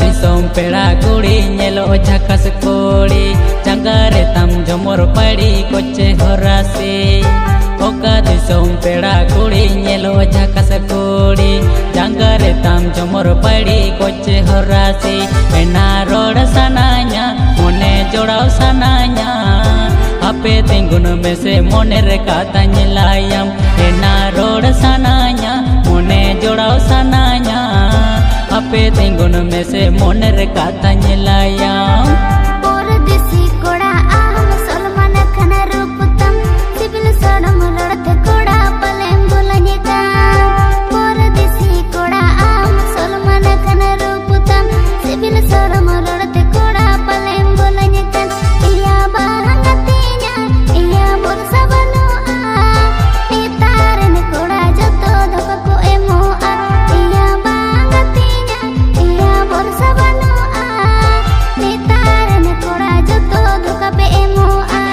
दिसोम पेड़ा कुड़ी नेलो झकास कोड़ी जंगारे तम जमोर पड़ी कोचे होरासे ओका दिसोम पेड़ा कुड़ी नेलो झकास कोड़ी जंगारे तम जमोर पड़ी कोचे होरासे एना रोड सनाया मोने जोड़ाव सनाया आपे तिंगुन में से मोने रे काता नीलायम एना रोड सनाया मोने जोड़ाव सनाया आपे तिंगुन में से मोने रे काता नीलायम परदेसी कोड़ा आम सलमान खान रूपतम सिविल सड़म लड़ते कोड़ा पलेम बोलने का परदेसी कोड़ा आम सलमान खान रूपतम सिविल सड़म लड़ते कोड़ा पलेम बोलने का इया बांगतिnya इया बोरसा बनोa इतारन कोड़ा जतो धोको एमोa इया बांगतिnya इया बोरसा बनोa इतारन कोड़ा जतो धोका पे एमोa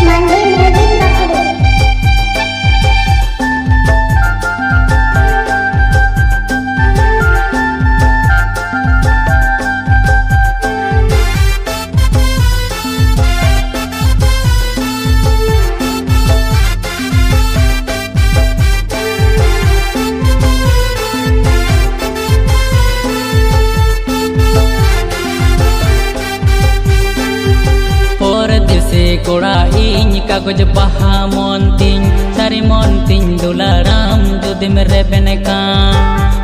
मंडी म्यूजिक पकड़ो कोड़ा इन कागज बहा मोन्तिन सारी मोन्तिन दुलाराम जुदी मेरे बने काम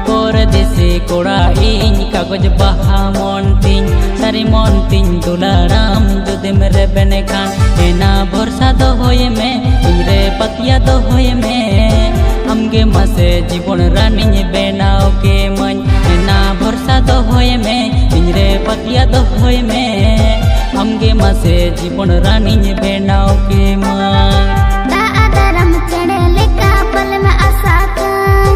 परदेसी कोड़ा इन कागज बहा मोन्तिन सारी मोन्तिन दुलाराम जुदी मेरे बने खान एना भरोसा दो होए में इरे पतिया दो होए में हमगे मसे जीवन रानी बेनाओ के मन एना भरोसा दो होए में इरे पतिया दो होए में हमगे मसे जीवन रानी बेनाओ के मन दा आदरम चढ़े लेका पल में आसाकन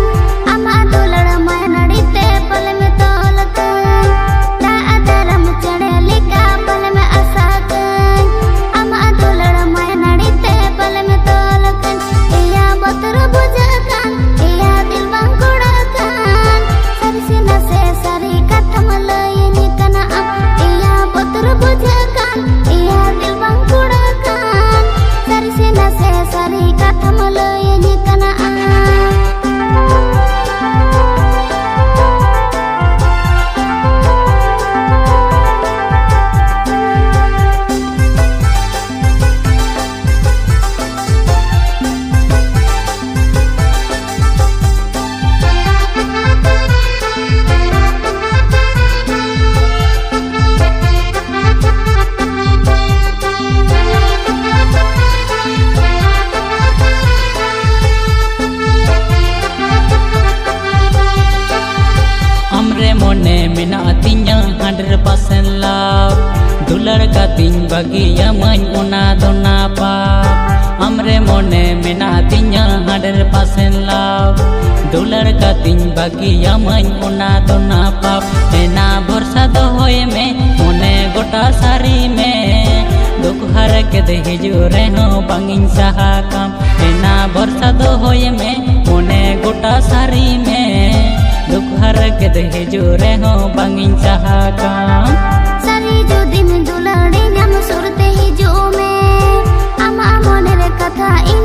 अमा दुलड़ मैं नड़ीते पल में तोलकन दा आदरम चढ़े लेका पल में आसाकन अमा दुलड़ मैं नड़ीते पल में तोलकन इया बतर बुझकन इया दिल बंकुड़कन सरसी नसे सरी कथम लयनी कना इया बतर बुझकन इया दिल बंकुड़कन सरसी नसे सरी कथम लयनी कना मोने मिना तिnya 100% love दुलर का तिन बगिया मन उना दोना पाप हमरे मोने मिना तिnya 100% love दुलर का तिन बगिया मन उना दोना पाप एना भरोसा दो होए में मोने गोटा सारी में दुख हर के दे हिजू रे हो बंगिन सहा काम एना भरोसा दो होए में मोने गोटा सारी में दुख हर के दे हिजू रे हो बंगिन सहा काम सारी जो दिन दुलड़ी नम सुरते हिजू में अमा मोने रे कथा इन